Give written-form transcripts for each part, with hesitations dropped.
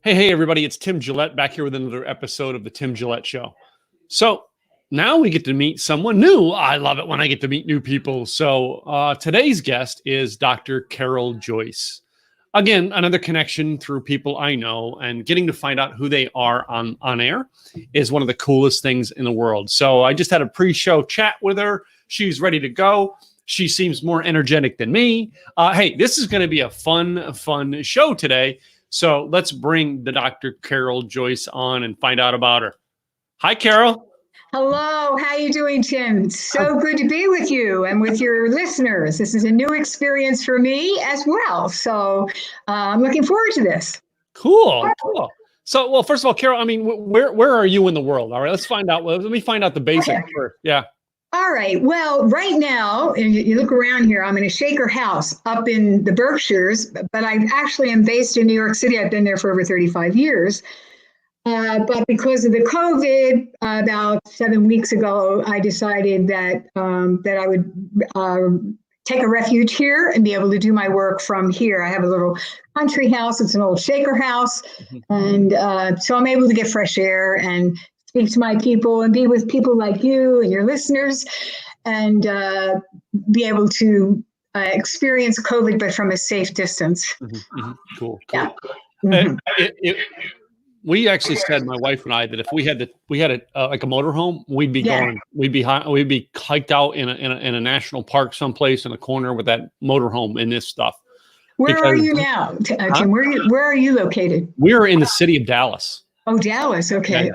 Hey, everybody, it's Tim Gillette back here with another episode of the Tim Gillette Show. So now we get to meet someone new. I love it when I get to meet new people. So today's guest is Dr. Carol Joyce. Again, another connection through people I know, and getting to find out who they are on air is one of the coolest things in the world. So I just had a pre-show chat with her. She's ready to go. She seems more energetic than me. Hey, this is going to be a fun show today. So let's bring the Dr. Carol Joyce on and find out about her. Hi, Carol. Hello. How you doing, Tim? So good to be with you and with your listeners. This is a new experience for me as well. So I'm looking forward to this. Cool. So, well, first of all, Carol, I mean, where are you in the world? All right, let's find out. Let me find out the basics first. Yeah. All right. Well, right now, you look around here, I'm in a Shaker house up in the Berkshires, but I actually am based in New York City. I've been there for over 35 years. But because of the COVID, about 7 weeks ago, I decided that I would take a refuge here and be able to do my work from here. I have a little country house. It's an old Shaker house. And so I'm able to get fresh air and speak to my people and be with people like you and your listeners and be able to experience COVID, but from a safe distance. Cool. Yeah. We actually said, my wife and I, that if we had like a motorhome, we'd be going, we'd be hiked out in a national park someplace in a corner with that motorhome and this stuff. Where are you now, Tim? Where are you located? We're in the city of Dallas. Oh, Dallas. Okay.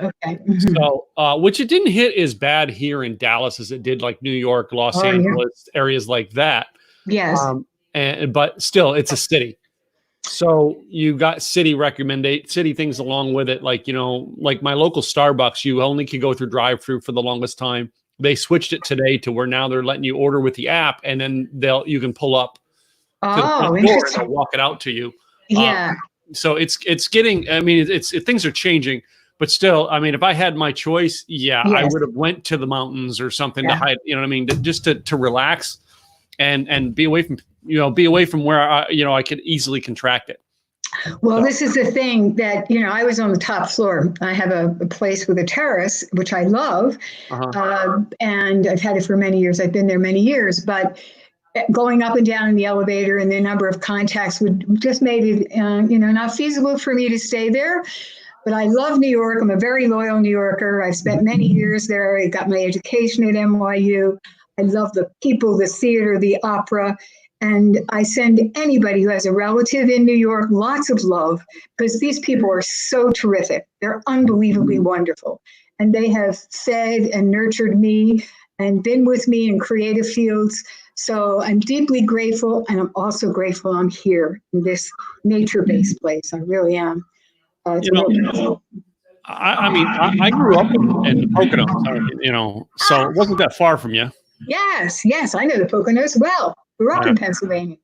So, which it didn't hit as bad here in Dallas as it did like New York, Los Angeles, areas like that. Yes. But still, it's a city. So you got city things along with it. Like, like my local Starbucks, you only could go through drive-through for the longest time. They switched it today to where now they're letting you order with the app, and then you can pull up to the door and they'll walk it out to you. Yeah. So it's getting, I mean, things are changing, but still, I mean, if I had my choice, I would have went to the mountains or something to hide, you know what I mean? Just to relax and be away from where I could easily contract it. Well, this is the thing that, I was on the top floor. I have a place with a terrace, which I love. And I've had it for many years. I've been there many years, but going up and down in the elevator and the number of contacts would just made it, not feasible for me to stay there. But I love New York. I'm a very loyal New Yorker. I've spent many years there. I got my education at NYU. I love the people, the theater, the opera. And I send anybody who has a relative in New York lots of love, because these people are so terrific. They're unbelievably wonderful. And they have fed and nurtured me and been with me in creative fields. So I'm deeply grateful, and I'm also grateful I'm here in this nature-based place. I really am. I grew up in the Poconos, so it wasn't that far from you. Yes, I know the Poconos well. Grew up in Pennsylvania.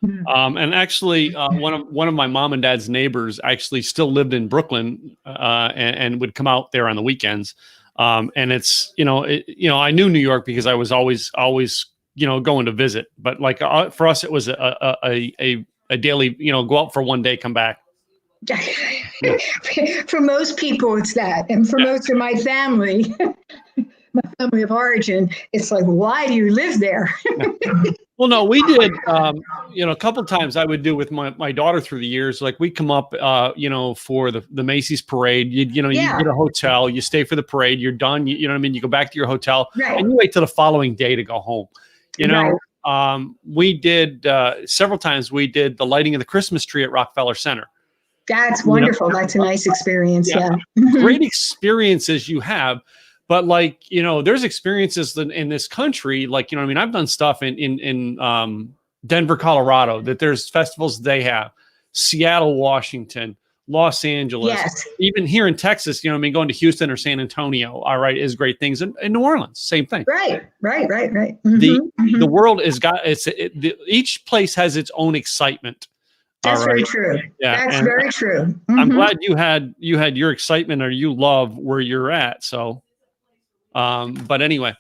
And actually, one of my mom and dad's neighbors actually still lived in Brooklyn, and would come out there on the weekends. And it's I knew New York because I was always going to visit, but like for us, it was a daily, go out for one day, come back. For most people, it's that. And for most of my family, my family of origin, it's like, why do you live there? Well, no, we did, a couple of times I would do with my daughter through the years. Like we come up, for the Macy's parade, you get a hotel, you stay for the parade, you're done. You know what I mean? You go back to your hotel and you wait till the following day to go home. We did several times. We did the lighting of the Christmas tree at Rockefeller Center. That's wonderful. That's a nice experience. Yeah. Great experiences you have. But like, there's experiences in this country, like, I've done stuff in Denver, Colorado, that there's festivals they have, Seattle, Washington, Los Angeles, even here in Texas, going to Houston or San Antonio, all right, is great things. And New Orleans, same thing. Right. The world each place has its own excitement. That's very true. Yeah, that's very true. I'm glad you had your excitement or you love where you're at. So, but anyway,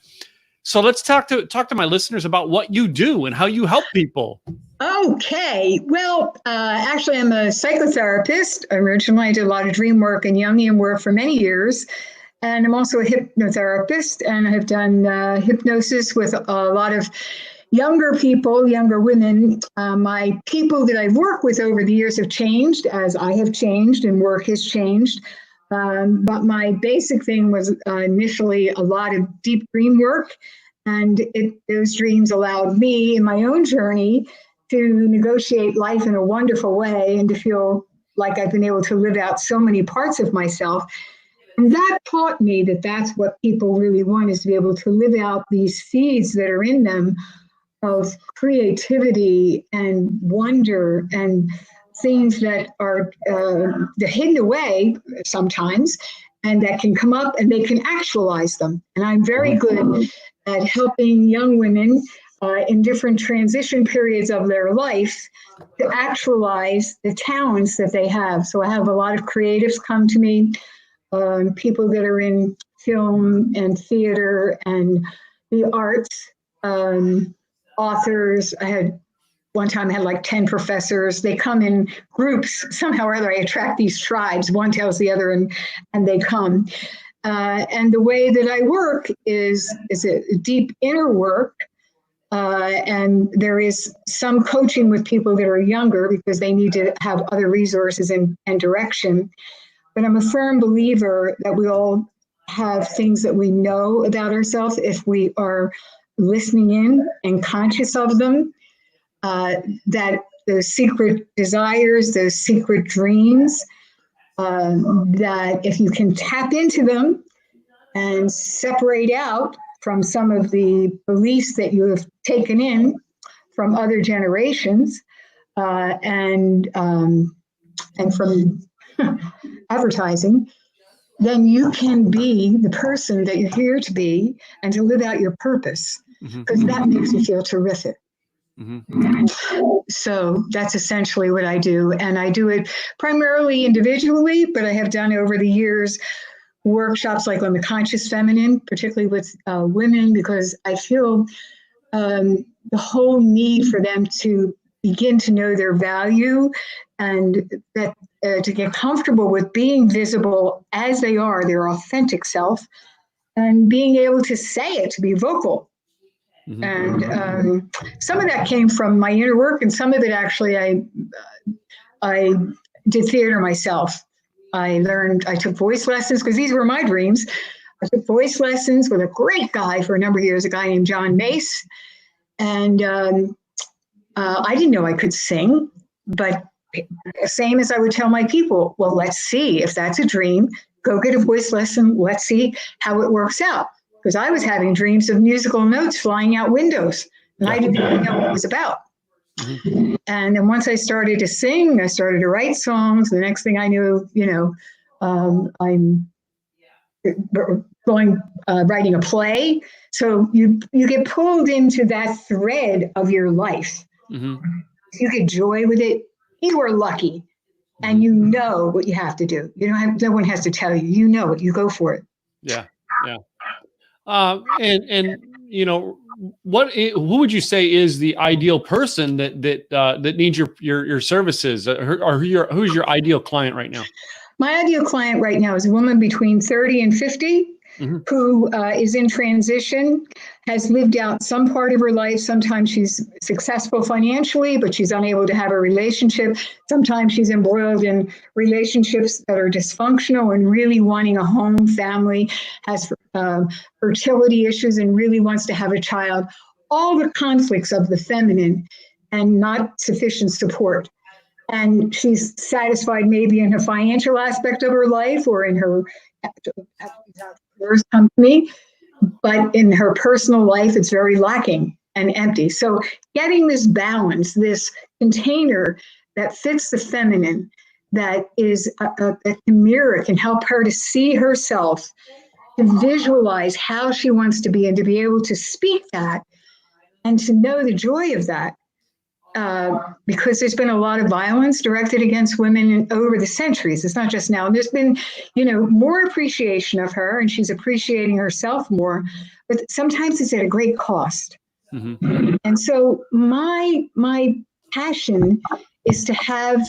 So let's talk to my listeners about what you do and how you help people. Okay. Well, actually, I'm a psychotherapist. Originally, I did a lot of dream work and Jungian work for many years. And I'm also a hypnotherapist, and I've done hypnosis with a lot of younger people, younger women. My people that I've worked with over the years have changed as I have changed and work has changed. But my basic thing was initially a lot of deep dream work. And those dreams allowed me in my own journey to negotiate life in a wonderful way and to feel like I've been able to live out so many parts of myself. And that taught me that that's what people really want, is to be able to live out these seeds that are in them of creativity and wonder and things that are they're hidden away sometimes and that can come up and they can actualize them. And I'm very good at helping young women in different transition periods of their life to actualize the talents that they have. So I have a lot of creatives come to me, people that are in film and theater and the arts, authors. One time I had like 10 professors. They come in groups. Somehow or other, I attract these tribes. One tells the other, and they come. And the way that I work is a deep inner work. And there is some coaching with people that are younger because they need to have other resources and direction. But I'm a firm believer that we all have things that we know about ourselves if we are listening in and conscious of them. That those secret desires, those secret dreams, that if you can tap into them and separate out from some of the beliefs that you have taken in from other generations, and from advertising, then you can be the person that you're here to be and to live out your purpose, because that makes you feel terrific. So that's essentially what I do. And I do it primarily individually, but I have done over the years workshops like on the conscious feminine, particularly with women, because I feel the whole need for them to begin to know their value and that to get comfortable with being visible as they are, their authentic self, and being able to say it, to be vocal. And some of that came from my inner work, and some of it actually I did theater myself. I took voice lessons because these were my dreams. I took voice lessons with a great guy for a number of years, a guy named John Mace. And I didn't know I could sing, but same as I would tell my people, well, let's see if that's a dream, go get a voice lesson. Let's see how it works out. Because I was having dreams of musical notes flying out windows, and I didn't really know what it was about. And then once I started to sing, I started to write songs. The next thing I knew, I'm writing a play. So you get pulled into that thread of your life. You get joy with it. You are lucky, and you know what you have to do. No one has to tell you. You know it. You go for it. Yeah. And who would you say is the ideal person that needs your services, or who's your ideal client right now? My ideal client right now is a woman between 30 and 50 who is in transition, has lived out some part of her life. Sometimes she's successful financially, but she's unable to have a relationship. Sometimes she's embroiled in relationships that are dysfunctional and really wanting a home, family, has fertility issues and really wants to have a child. All the conflicts of the feminine and not sufficient support. And she's satisfied maybe in her financial aspect of her life or in her company, but in her personal life, it's very lacking and empty. So getting this balance, this container that fits the feminine, that is a mirror, can help her to see herself, to visualize how she wants to be, and to be able to speak that and to know the joy of that. Because there's been a lot of violence directed against women over the centuries. It's not just now. And there's been, more appreciation of her, and she's appreciating herself more. but sometimes it's at a great cost. Mm-hmm. And so my passion is to have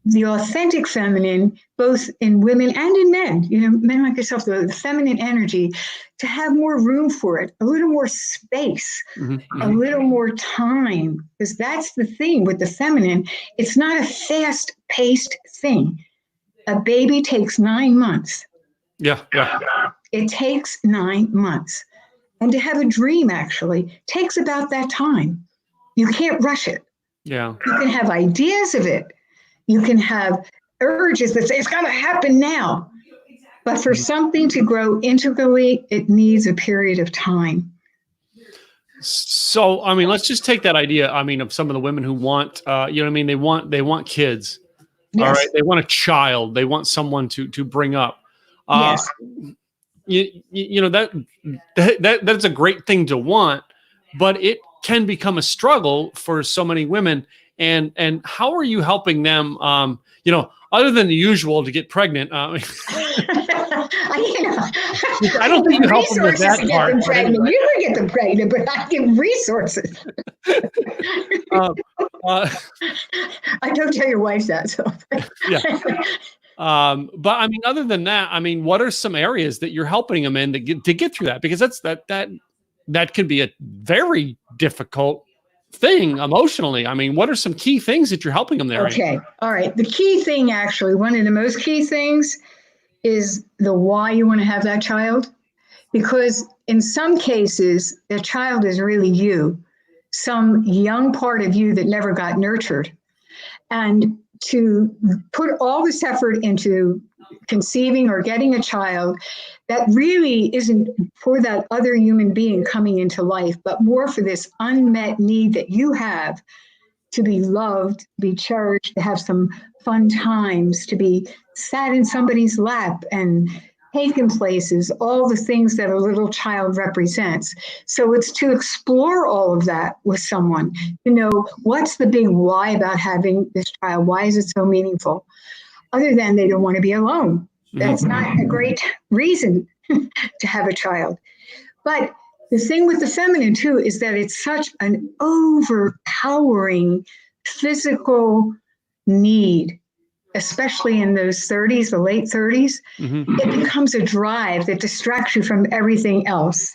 the authentic feminine, both in women and in men, men like yourself, the feminine energy, to have more room for it, a little more space, Mm-hmm. a little more time, because that's the thing with the feminine. It's not a fast-paced thing. A baby takes 9 months. Yeah. It takes 9 months. And to have a dream actually takes about that time. You can't rush it. Yeah. You can have ideas of it. You can have urges that say it's going to happen now. But for something to grow integrally, it needs a period of time. So, I mean, let's just take that idea. I mean, of some of the women who want, they want kids. Yes. All right. They want a child. They want someone to bring up. Yes. That's a great thing to want, but it can become a struggle for so many women. And how are you helping them? Other than the usual to get pregnant. I don't think you help them with that part. Anyway. You can get them pregnant, but I give resources. I don't tell your wife that. So. Yeah. But I mean, other than that, I mean, what are some areas that you're helping them in to get through that? Because that can be a very difficult thing emotionally. I mean, what are some key things that you're helping them there? Okay. All right. The key thing, actually, one of the most key things is the why you want to have that child. Because in some cases, the child is really you, some young part of you that never got nurtured. And to put all this effort into conceiving or getting a child that really isn't for that other human being coming into life, but more for this unmet need that you have to be loved, be cherished, to have some fun times, to be sat in somebody's lap and taken places, all the things that a little child represents. So it's to explore all of that with someone. What's the big why about having this child? Why is it so meaningful? Other than they don't want to be alone. That's not a great reason to have a child. But the thing with the feminine, too, is that it's such an overpowering physical need, especially in those 30s, the late 30s. It becomes a drive that distracts you from everything else.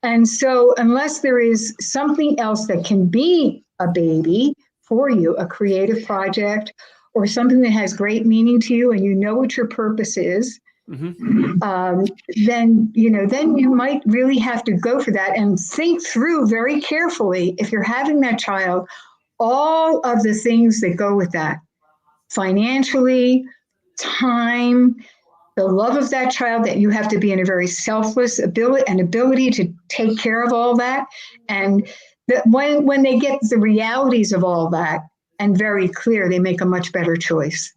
And so unless there is something else that can be a baby for you, a creative project, or something that has great meaning to you and you know what your purpose is, then you might really have to go for that and think through very carefully, if you're having that child, all of the things that go with that, financially, time, the love of that child, that you have to be in a very selfless ability to take care of all that. And that when they get the realities of all that and very clear, they make a much better choice.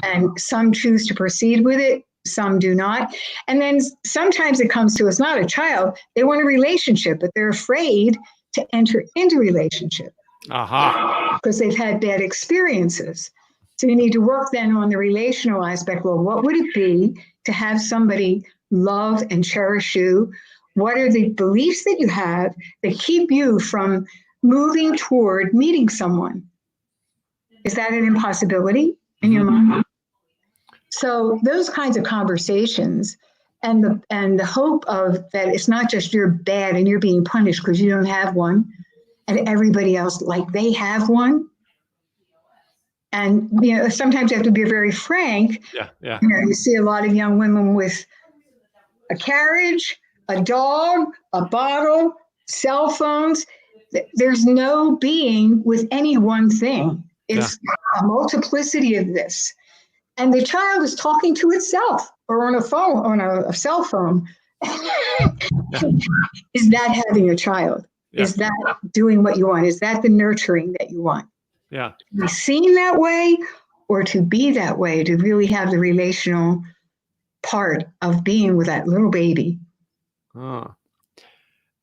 And some choose to proceed with it, some do not. And then sometimes it comes to, it's not a child, they want a relationship, but they're afraid to enter into relationship because they've had bad experiences. So you need to work then on the relational aspect. Well, what would it be to have somebody love and cherish you? What are the beliefs that you have that keep you from moving toward meeting someone? Is that an impossibility in your mind? So those kinds of conversations and the hope of that it's not just you're bad and you're being punished because you don't have one and everybody else like they have one. And sometimes you have to be very frank. Yeah. You see a lot of young women with a carriage, a dog, a bottle, cell phones. There's no being with any one thing. It's a multiplicity of this. And the child is talking to itself or on a phone, on a cell phone. Is that having a child? Is that doing what you want? Is that the nurturing that you want? Yeah. To be seen that way or to be that way, to really have the relational part of being with that little baby.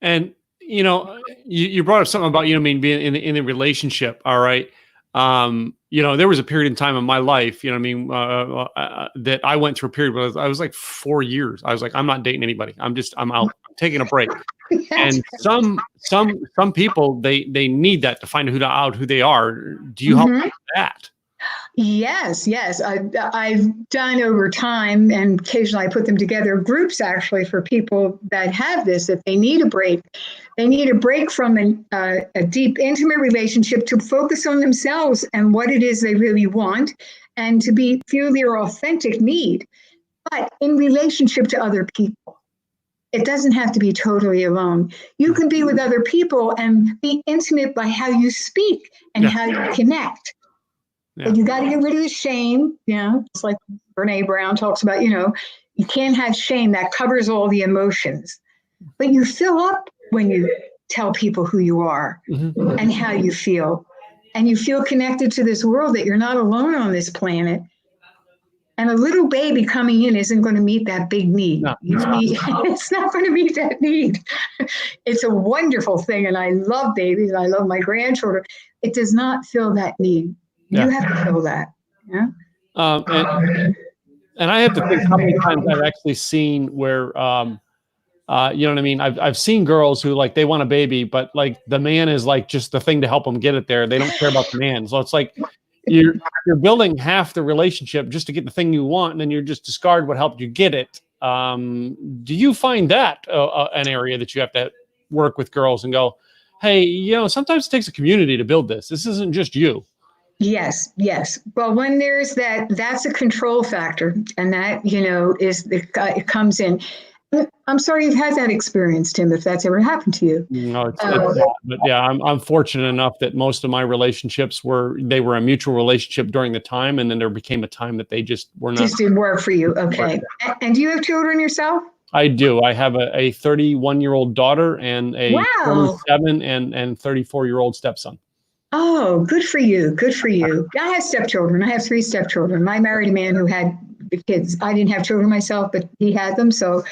And, you brought up something about, being in a relationship. All right. There was a period in time in my life, that I went through a period where I was like 4 years. I was like, I'm not dating anybody. I'm out. taking a break. Yes. And some people, they need that to find out who they are. Do you help Mhm. with that? Yes, yes. I've done over time, and occasionally I put them together, groups actually for people that have this, if they need a break. They need a break from a deep, intimate relationship to focus on themselves and what it is they really want, and to feel their authentic need, but in relationship to other people. It doesn't have to be totally alone. You can be with other people and be intimate by how you speak and how you connect. Yeah. But you got to get rid of the shame. It's like Brene Brown talks about, you can't have shame that covers all the emotions. But you fill up when you tell people who you are and how you feel. And you feel connected to this world, that you're not alone on this planet. And a little baby coming in isn't going to meet that big need. No. It's not going to meet that need. It's a wonderful thing. And I love babies. I love my grandchildren. It does not fill that need. You have to fill that. Yeah. And I have to think how many times I've actually seen where, you know what I mean? I've seen girls who, like, they want a baby, but like the man is like just the thing to help them get it there. They don't care about the man. So it's like you're building half the relationship just to get the thing you want, and then you just discard what helped you get it. Do you find that an area that you have to work with girls and go, hey, sometimes it takes a community to build this. This isn't just you. Yes, yes. Well, when there's that's a control factor, and that, it comes in. I'm sorry you've had that experience, Tim, if that's ever happened to you. No, it's not. But yeah, I'm fortunate enough that most of my relationships were a mutual relationship during the time, and then there became a time that they just were not. Just didn't work for you. Okay. And do you have children yourself? I do. I have a 31-year-old daughter and a 27 and 34-year-old stepson. Oh, good for you. Good for you. I have stepchildren. I have 3 stepchildren. I married a man who had kids. I didn't have children myself, but he had them. So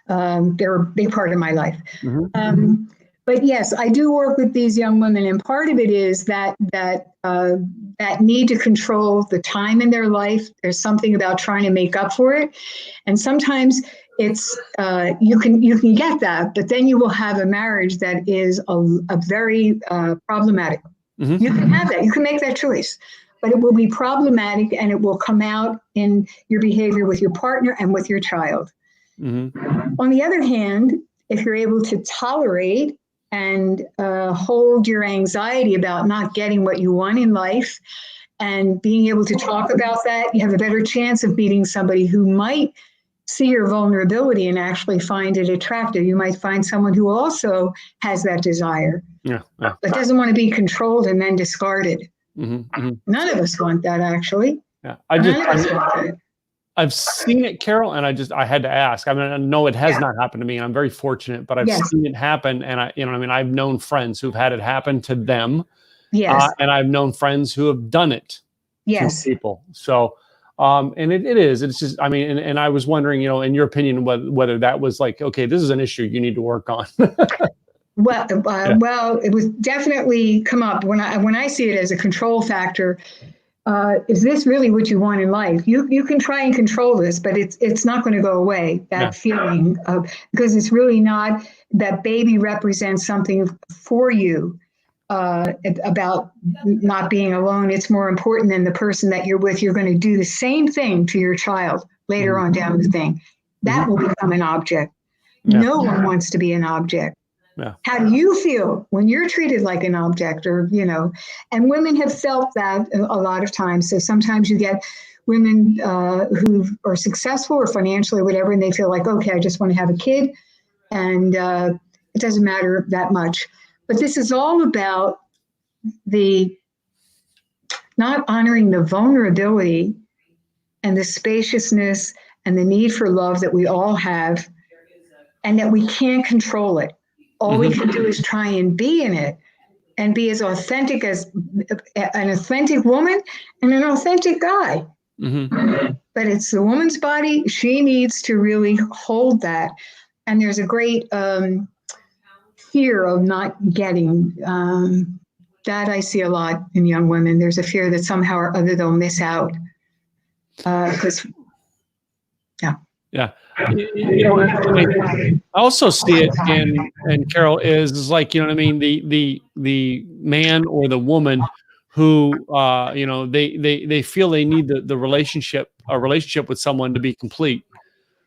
they're a big part of my life. But yes, I do work with these young women, and part of it is that need to control the time in their life. There's something about trying to make up for it, and sometimes it's you can get that, but then you will have a marriage that is a very problematic. You can have that. You can make that choice, but it will be problematic, and it will come out in your behavior with your partner and with your child. On the other hand, if you're able to tolerate and hold your anxiety about not getting what you want in life and being able to talk about that, you have a better chance of meeting somebody who might see your vulnerability and actually find it attractive. You might find someone who also has that desire, but doesn't want to be controlled and then discarded. None of us want that, actually. Yeah, I've seen it, Carol, and I had to ask. I mean, I know it has not happened to me, and I'm very fortunate, but I've seen it happen, and I've known friends who've had it happen to them, and I've known friends who have done it to people. So, and it's just, I mean, and I was wondering, in your opinion, whether that was like, okay, this is an issue you need to work on. Well, it was definitely come up when I see it as a control factor. Is this really what you want in life? You can try and control this, but it's not going to go away. That feeling of, because it's really not, that baby represents something for you about not being alone. It's more important than the person that you're with. You're going to do the same thing to your child later on down the thing. That will become an object. No one wants to be an object. How do you feel when you're treated like an object, or, and women have felt that a lot of times. So sometimes you get women who are successful or financially or whatever, and they feel like, okay, I just want to have a kid, and it doesn't matter that much. But this is all about the not honoring the vulnerability and the spaciousness and the need for love that we all have, and that we can't control it. All we can do is try and be in it, and be as authentic as an authentic woman and an authentic guy. But it's the woman's body. She needs to really hold that. And there's a great fear of not getting, that I see a lot in young women. There's a fear that somehow or other they'll miss out. Yeah. I also see it and Carol is like, you know what I mean? The man or the woman who, they feel they need a relationship with someone to be complete.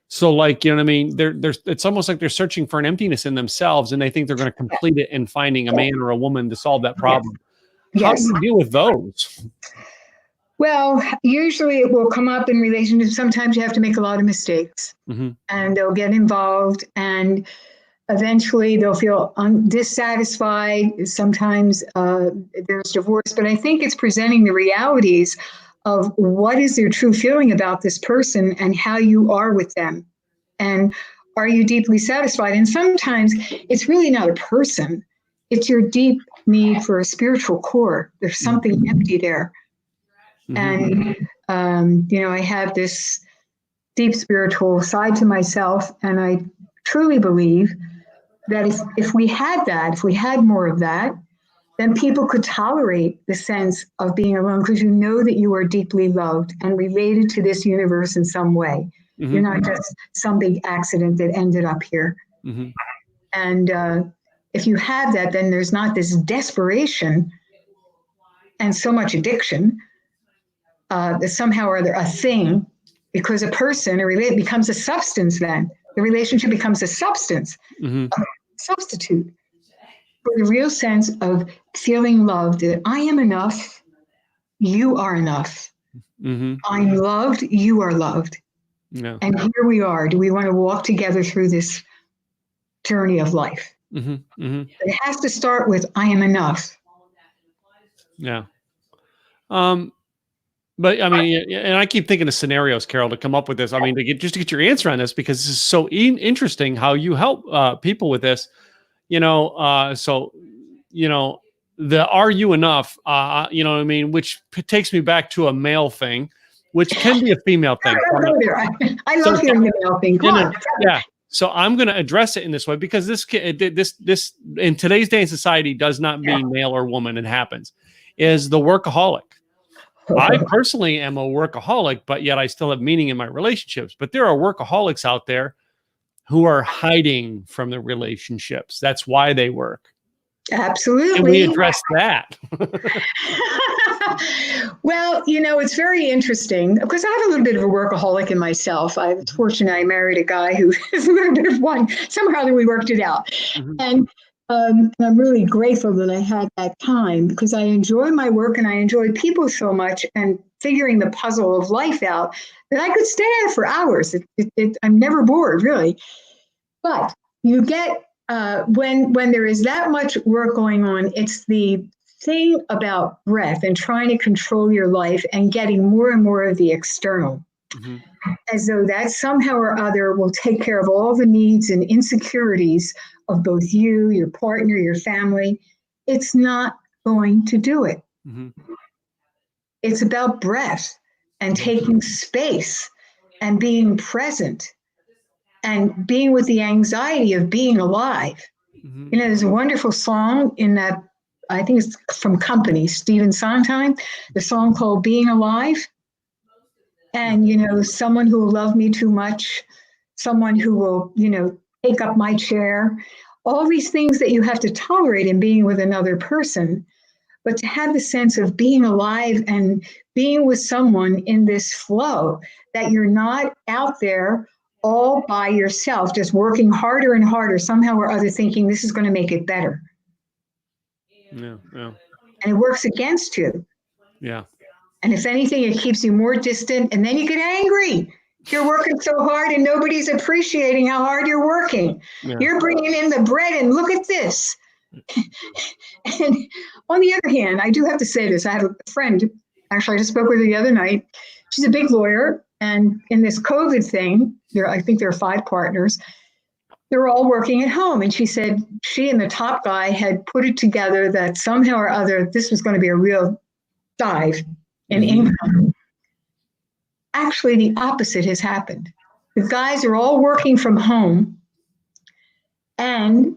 So like, you know what I mean? It's almost like they're searching for an emptiness in themselves and they think they're going to complete it in finding a man or a woman to solve that problem. How do Yes. you deal with those? Well, usually it will come up in relationships. Sometimes you have to make a lot of mistakes, and they'll get involved, and eventually they'll feel dissatisfied. Sometimes there's divorce, but I think it's presenting the realities of what is their true feeling about this person and how you are with them. And are you deeply satisfied? And sometimes it's really not a person, it's your deep need for a spiritual core. There's something empty there. And, I have this deep spiritual side to myself. And I truly believe that if we had more of that, then people could tolerate the sense of being alone because you know that you are deeply loved and related to this universe in some way. You're not just some big accident that ended up here. And if you have that, then there's not this desperation and so much addiction that somehow or other a thing, because a person, becomes a substance then. The relationship becomes a substance, a substitute for the real sense of feeling loved, that I am enough, you are enough. I'm loved, you are loved. Yeah. And here we are. Do we want to walk together through this journey of life? But it has to start with I am enough. Yeah. But I mean, and I keep thinking of scenarios, Carol, to come up with this. I mean, to get your answer on this, because this is so interesting how you help people with this. The are you enough? You know what I mean? Which takes me back to a male thing, which can be a female thing. I love hearing the male thing. Yeah. So I'm going to address it in this way because this in today's day in society does not mean male or woman. It happens is the workaholic. I personally am a workaholic, but yet I still have meaning in my relationships. But there are workaholics out there who are hiding from the relationships. That's why they work. Absolutely. And we address that. Well, it's very interesting because I have a little bit of a workaholic in myself. I was fortunate I married a guy who is a little bit of one. Somehow we worked it out. And I'm really grateful that I had that time because I enjoy my work and I enjoy people so much and figuring the puzzle of life out that I could stay at it for hours. I'm never bored, really. But you get when there is that much work going on, it's the thing about breath and trying to control your life and getting more and more of the external. As though that somehow or other will take care of all the needs and insecurities of both you, your partner, your family. It's not going to do it. It's about breath and taking space and being present and being with the anxiety of being alive. There's a wonderful song in that, I think it's from Company, Stephen Sondheim, the song called Being Alive. And, someone who will love me too much, someone who will, take up my chair, all these things that you have to tolerate in being with another person. But to have the sense of being alive and being with someone in this flow, that you're not out there all by yourself, just working harder and harder, somehow or other thinking this is going to make it better. Yeah. And it works against you. Yeah. And if anything, it keeps you more distant, and then you get angry. You're working so hard and nobody's appreciating how hard you're working. Yeah. You're bringing in the bread and look at this. And on the other hand, I do have to say this. I have a friend, actually, I just spoke with her the other night. She's a big lawyer. And in this COVID thing, I think there are 5 partners. They're all working at home. And she said she and the top guy had put it together that somehow or other, this was going to be a real dive in income. Actually, the opposite has happened. The guys are all working from home and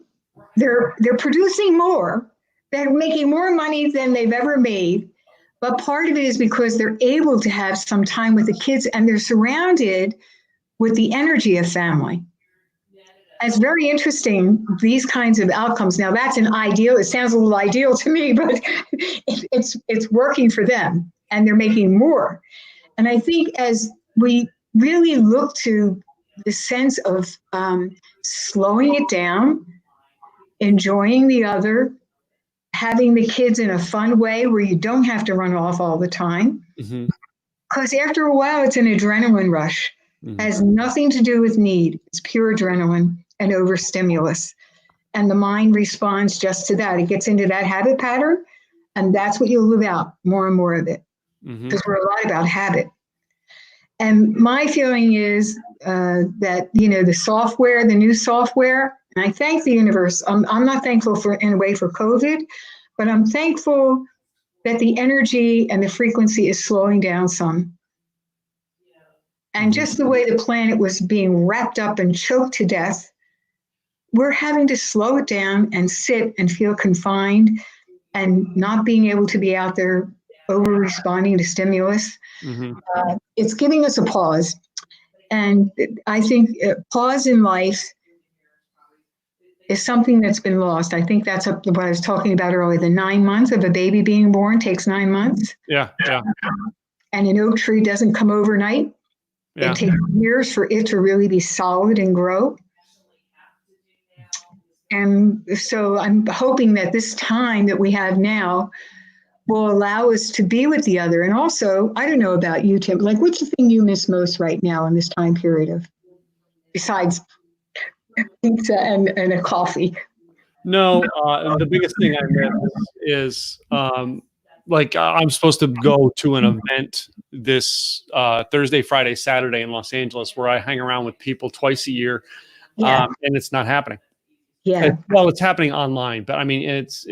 they're producing more. They're making more money than they've ever made. But part of it is because they're able to have some time with the kids and they're surrounded with the energy of family. It's very interesting, these kinds of outcomes. Now, that's an ideal. It sounds a little ideal to me, but it's working for them, and they're making more. And I think as we really look to the sense of slowing it down, enjoying the other, having the kids in a fun way where you don't have to run off all the time. Because after a while, it's an adrenaline rush. It has nothing to do with need. It's pure adrenaline and overstimulus. And the mind responds just to that. It gets into that habit pattern, and that's what you'll live out, more and more of it. Because we're a lot about habit. And my feeling is that, the software, the new software, and I thank the universe. I'm not thankful in a way for COVID, but I'm thankful that the energy and the frequency is slowing down some. And just the way the planet was being wrapped up and choked to death, we're having to slow it down and sit and feel confined and not being able to be out there over responding to stimulus. It's giving us a pause. And I think pause in life is something that's been lost. I think that's what I was talking about earlier. The 9 months of a baby being born takes 9 months. Yeah. And an oak tree doesn't come overnight. It takes years for it to really be solid and grow. And so I'm hoping that this time that we have now will allow us to be with the other. And also, I don't know about you, Tim, like what's the thing you miss most right now in this time period besides pizza and a coffee? No, the biggest thing I miss is I'm supposed to go to an event this Thursday, Friday, Saturday in Los Angeles where I hang around with people twice a year, and it's not happening. It's happening online, but I mean, it's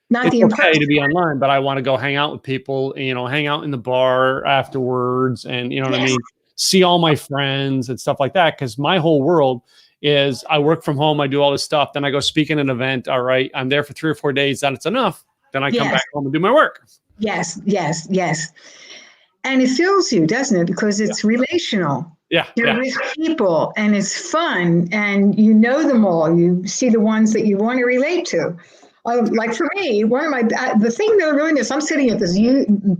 not it's okay to be online, but I want to go hang out with people, hang out in the bar afterwards, and what I mean, see all my friends and stuff like that. Because my whole world is I work from home, I do all this stuff, then I go speak in an event. All right, I'm there for 3 or 4 days. Then it's enough. Then I come back home and do my work. Yes. And it fills you, doesn't it? Because it's relational. You're with people, and it's fun, and you know them all. You see the ones that you want to relate to. Like for me, the thing that I really miss, I'm sitting at this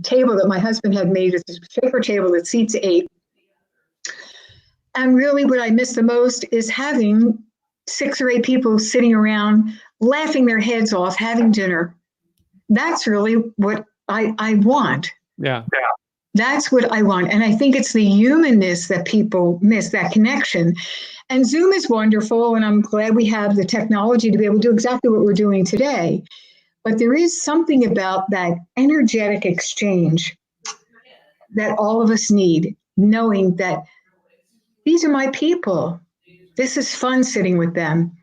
table that my husband had made. It's this paper table that seats 8. And really what I miss the most is having 6 or 8 people sitting around, laughing their heads off, having dinner. That's really what I want. That's what I want. And I think it's the humanness that people miss, that connection. And Zoom is wonderful, and I'm glad we have the technology to be able to do exactly what we're doing today. But there is something about that energetic exchange that all of us need, knowing that these are my people. This is fun sitting with them.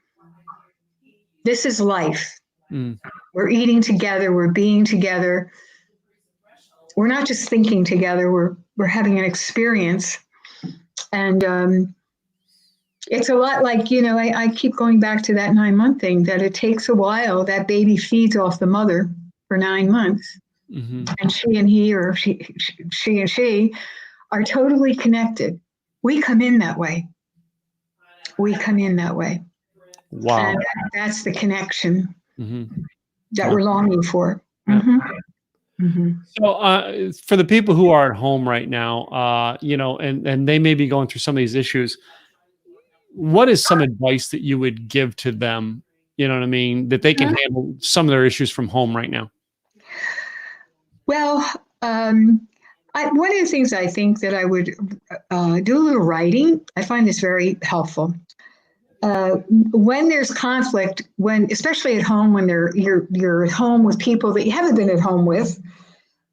This is life. We're eating together. We're being together. We're not just thinking together. We're having an experience. And it's a lot like, I keep going back to that 9-month thing, that it takes a while. That baby feeds off the mother for 9 months. And she and he, or she and she are totally connected. We come in that way. Wow. And that's the connection that we're longing for. So for the people who are at home right now, and they may be going through some of these issues, what is some advice that you would give to them, you know what I mean, that they can handle some of their issues from home right now? Well, one of the things I think that I would do a little writing. I find this very helpful. When there's conflict, especially at home, when you're at home with people that you haven't been at home with,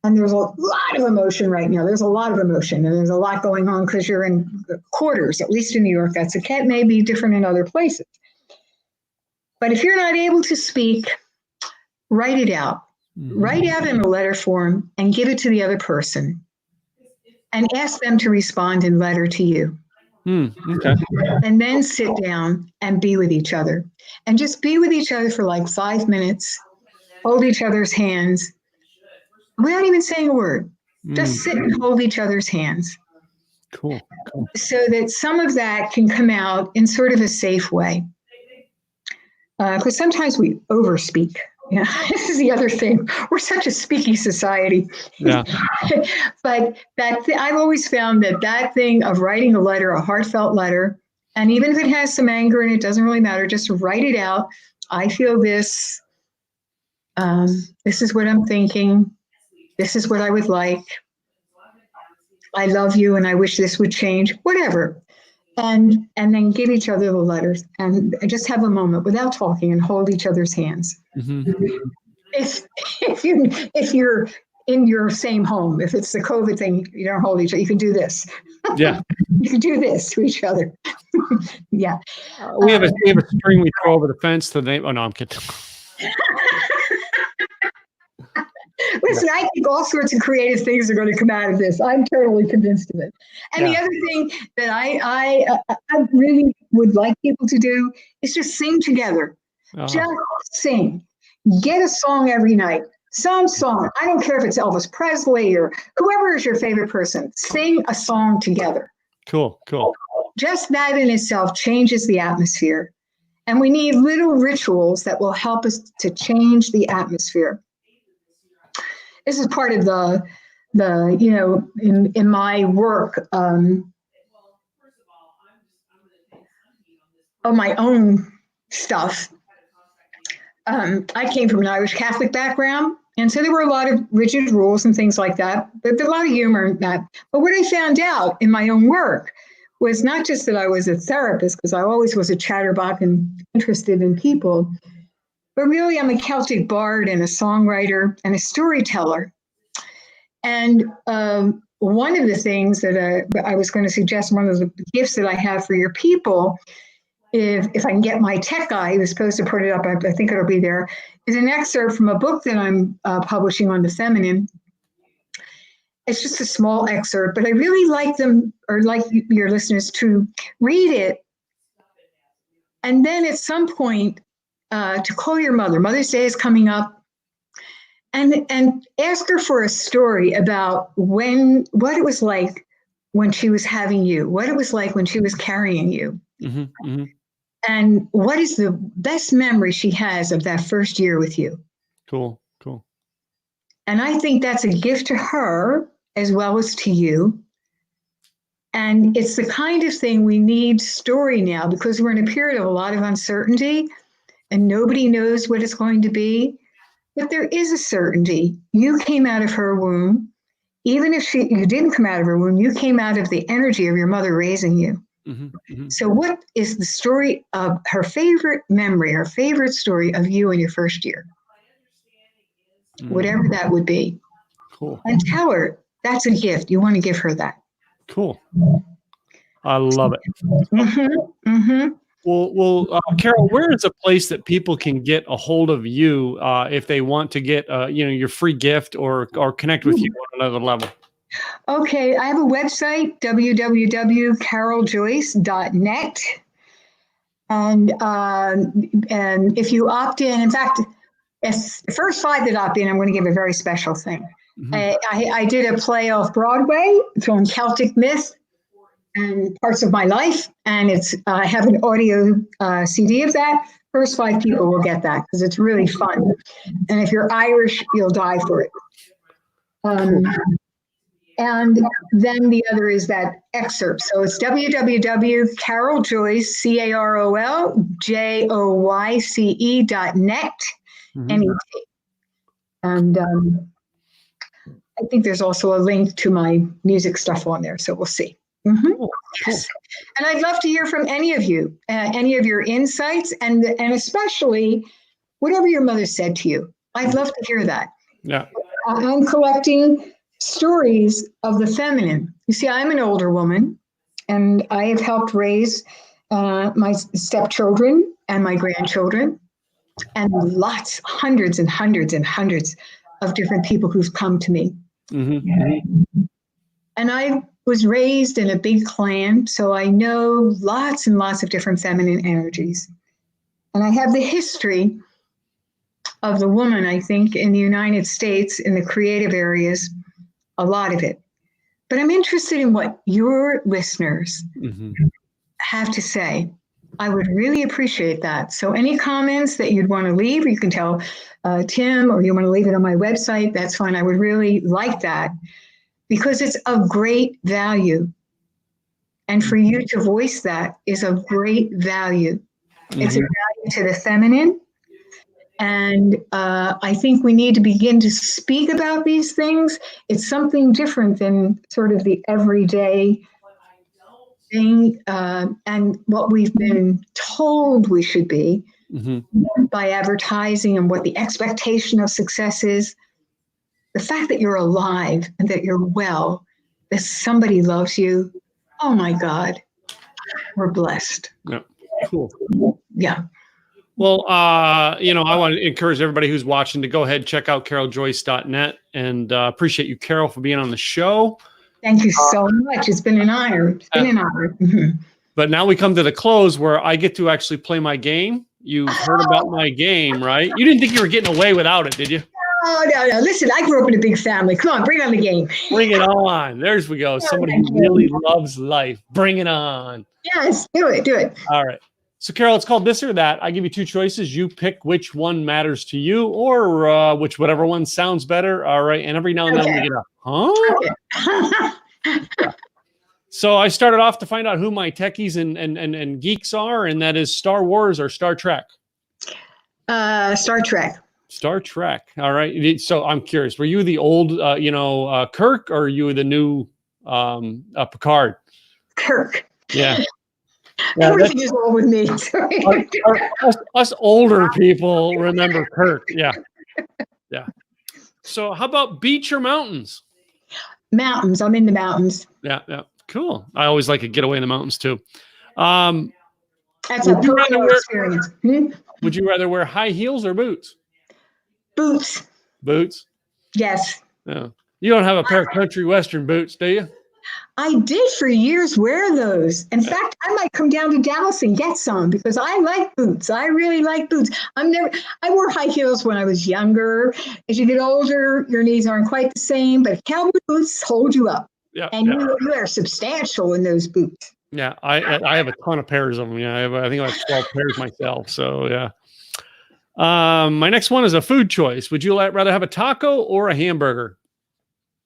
and there's a lot of emotion right now. There's a lot of emotion, and there's a lot going on because you're in quarters, at least in New York. That's it may be different in other places. But if you're not able to speak, write it out. Write out in a letter form and give it to the other person, and ask them to respond in letter to you. Okay. And then sit down and be with each other, and just be with each other for like 5 minutes, hold each other's hands without even saying a word. Just sit and hold each other's hands. Cool. So that some of that can come out in sort of a safe way. Because sometimes we overspeak. Yeah, this is the other thing. We're such a speaky society. Yeah. But I've always found that thing of writing a letter, a heartfelt letter, and even if it has some anger in it, doesn't really matter. Just write it out. I feel this. This is what I'm thinking. This is what I would like. I love you, and I wish this would change. Whatever. And then give each other the letters and just have a moment without talking and hold each other's hands. Mm-hmm. If you're in your same home, if it's the COVID thing, you don't hold each other. You can do this. Yeah. You can do this to each other. Yeah. We have a string we throw over the fence to the name. Oh no, I'm kidding. Listen, I think all sorts of creative things are going to come out of this. I'm totally convinced of it. And the other thing that I really would like people to do is just sing together. Just sing. Get a song every night. Some song. I don't care if it's Elvis Presley or whoever is your favorite person. Sing a song together. Cool. Just that in itself changes the atmosphere. And we need little rituals that will help us to change the atmosphere. This is part of the in my work of my own stuff. I came from an Irish Catholic background, and so there were a lot of rigid rules and things like that, but there's a lot of humor in that. But what I found out in my own work was not just that I was a therapist, because I always was a chatterbox and interested in people, but really I'm a Celtic bard and a songwriter and a storyteller. And one of the things that I was going to suggest, one of the gifts that I have for your people, if I can get my tech guy who's supposed to put it up, I think it'll be there, is an excerpt from a book that I'm publishing on the feminine. It's just a small excerpt, but I really like them, or like your listeners, to read it. And then at some point to call your mother. Mother's Day is coming up. And ask her for a story about what it was like when she was having you, what it was like when she was carrying you. Mm-hmm, mm-hmm. And what is the best memory she has of that first year with you? Cool. And I think that's a gift to her as well as to you. And it's the kind of thing we need story now, because we're in a period of a lot of uncertainty and nobody knows what it's going to be. But there is a certainty. You came out of her womb. Even if you didn't come out of her womb, you came out of the energy of your mother raising you. Mm-hmm, mm-hmm. So what is the story of her favorite memory, her favorite story of you in your first year? Mm-hmm. Whatever that would be. Cool. And tell her that's a gift. You want to give her that. Cool. I love it. Mm-hmm, mm-hmm. Well, Carol, where is a place that people can get a hold of you if they want to get your free gift or connect with you on another level? Okay, I have a website, www.caroljoyce.net. And if you opt in fact, the first 5 that opt in, I'm going to give a very special thing. Mm-hmm. I did a play off Broadway. It's on Celtic myth and parts of my life, and I have an audio CD of that. First 5 people will get that because it's really fun. And if you're Irish, you'll die for it. Cool. And then the other is that excerpt. So it's www.caroljoyce, CarolJoyce.net. Mm-hmm. And I think there's also a link to my music stuff on there. So we'll see. Mm-hmm. Cool. Yes. And I'd love to hear from any of you, any of your insights, and especially whatever your mother said to you. I'd love to hear that. Yeah. I'm collecting stories of the feminine. You see, I'm an older woman, and I have helped raise my stepchildren and my grandchildren, and hundreds and hundreds and hundreds of different people who've come to me. Mm-hmm. And I was raised in a big clan, so I know lots and lots of different feminine energies. And I have the history of the woman, I think, in the United States, in the creative areas, a lot of it. but I'm interested in what your listeners Mm-hmm. have to say. I would really appreciate that. So any comments that you'd want to leave, or you can tell Tim, or you want to leave it on my website, that's fine. I would really like that because it's of great value. And for you to voice that is of great value. Mm-hmm. It's a value to the feminine. And I think we need to begin to speak about these things. It's something different than sort of the everyday thing and what we've been told we should be by advertising and what the expectation of success is. The fact that you're alive and that you're well, that somebody loves you. Oh my God, we're blessed. Yeah. Cool. Yeah. Well, I want to encourage everybody who's watching to go ahead and check out caroljoyce.net, and appreciate you, Carol, for being on the show. Thank you so much. It's been an honor. It's been an honor. But now we come to the close where I get to actually play my game. You've heard about my game, right? You didn't think you were getting away without it, did you? Oh, no. Listen, I grew up in a big family. Come on, bring on the game. Bring it on. There's we go. Somebody who really loves life. Bring it on. Yes, do it. All right. So, Carol, it's called This or That. I give you two choices. You pick which one matters to you, or whatever one sounds better. All right. And every now and then we get a, huh? Okay. So I started off to find out who my techies and geeks are, and that is Star Wars or Star Trek? Star Trek. Star Trek. All right. So I'm curious. Were you the old, Kirk, or you the new Picard? Kirk. Yeah. Everything is wrong with me. Us older people remember Kirk. Yeah. Yeah. So how about beach or mountains? Mountains. I'm in the mountains. Yeah. Yeah. Cool. I always like a getaway in the mountains too. That's a personal experience. Would you rather wear high heels or boots? Boots. Boots? Yes. Yeah. You don't have a pair of country western boots, do you? I did for years wear those. In fact, I might come down to Dallas and get some because I like boots. I really like boots. I wore high heels when I was younger. As you get older, your knees aren't quite the same, but cowboy boots hold you up. Yeah. And you are substantial in those boots. Yeah. I have a ton of pairs of them. Yeah. I think I have 12 pairs myself. So yeah. My next one is a food choice. Would you rather have a taco or a hamburger?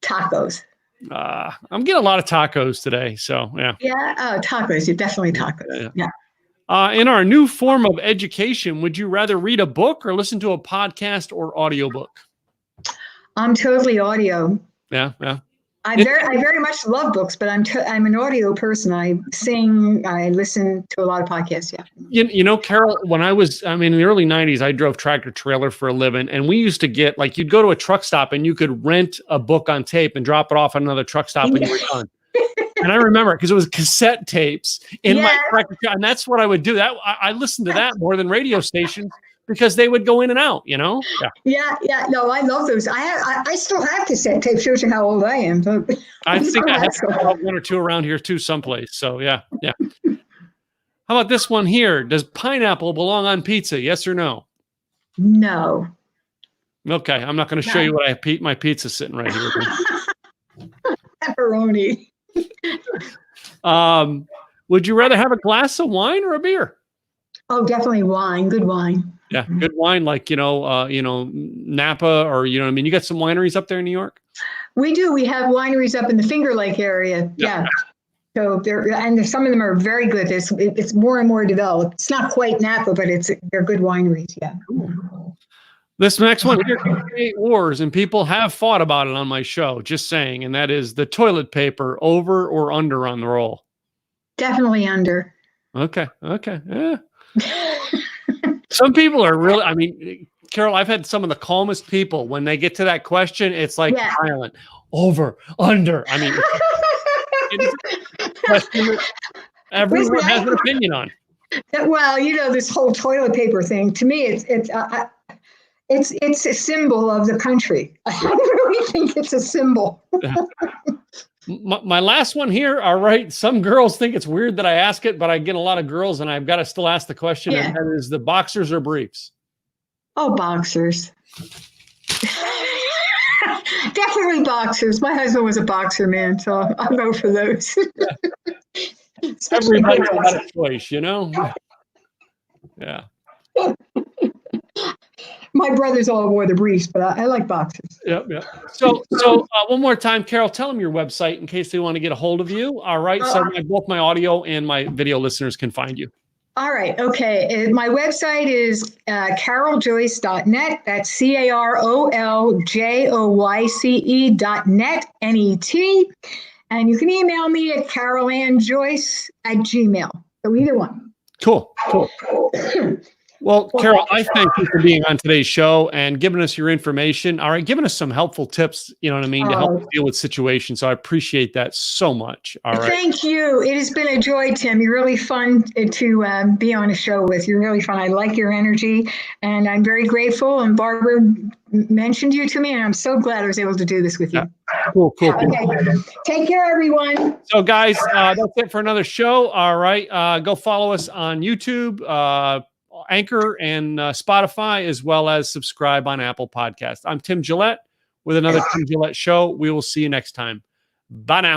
Tacos. I'm getting a lot of tacos today. So yeah. Yeah. Tacos. You're definitely tacos. Yeah. In our new form of education, would you rather read a book or listen to a podcast or audiobook? I'm totally audio. Yeah. Yeah. I very much love books, but I'm an audio person. I sing, I listen to a lot of podcasts. Yeah. You know, Carol, when in the early 90s, I drove tractor trailer for a living, and we used to get you'd go to a truck stop and you could rent a book on tape and drop it off at another truck stop when you were done. And I remember because it was cassette tapes in my tractor trailer, and that's what I would do. That I listened to that more than radio stations. Because they would go in and out, Yeah. Yeah. No, I love those. I still have cassette tape. Shows you how old I am. So I think I have one or two around here too, someplace. So yeah. How about this one here? Does pineapple belong on pizza? Yes or no? No. Okay, I'm not going to show you what my pizza's sitting right here. Pepperoni. Would you rather have a glass of wine or a beer? Oh, definitely wine. Good wine. Yeah, good wine, like Napa, or you got some wineries up there in New York. We do. We have wineries up in the Finger Lake area. Yeah. So some of them are very good. It's more and more developed. It's not quite Napa, but they're good wineries. Yeah. This next one here can create wars, and people have fought about it on my show. Just saying, and that is the toilet paper over or under on the roll. Definitely under. Okay. Yeah. Some people are really, Carol, I've had some of the calmest people when they get to that question. It's like violent. Over, under. It's a question that everyone has an opinion on. Well, this whole toilet paper thing, to me, it's a symbol of the country. I really think it's a symbol. My last one here. All right. Some girls think it's weird that I ask it, but I get a lot of girls and I've got to still ask the question. And that is the boxers or briefs? Oh, boxers. Definitely boxers. My husband was a boxer, man, so I'll go for those. Especially Everybody's big got ones. a choice, you know? Yeah. My brothers all wore the briefs, but I like boxers. Yep. Yep. So one more time, Carol, tell them your website in case they want to get a hold of you. All right. So both my audio and my video listeners can find you. All right. Okay. My website is caroljoyce.net. That's caroljoyce.net, N-E-T. And you can email me at carolanjoyce@gmail. So either one. Cool. Well, Carol, I thank you for being on today's show and giving us your information. All right, giving us some helpful tips, you know what I mean, to help us deal with situations. So I appreciate that so much. All right. Thank you. It has been a joy, Tim. You're really fun to be on a show with. You're really fun. I like your energy, and I'm very grateful. And Barbara mentioned you to me, and I'm so glad I was able to do this with you. Yeah. Cool. Okay. Take care, everyone. So, guys, that's it for another show. All right. Go follow us on YouTube, Anchor, and Spotify, as well as subscribe on Apple Podcasts. I'm Tim Gillette with another Tim Gillette show. We will see you next time. Bye now.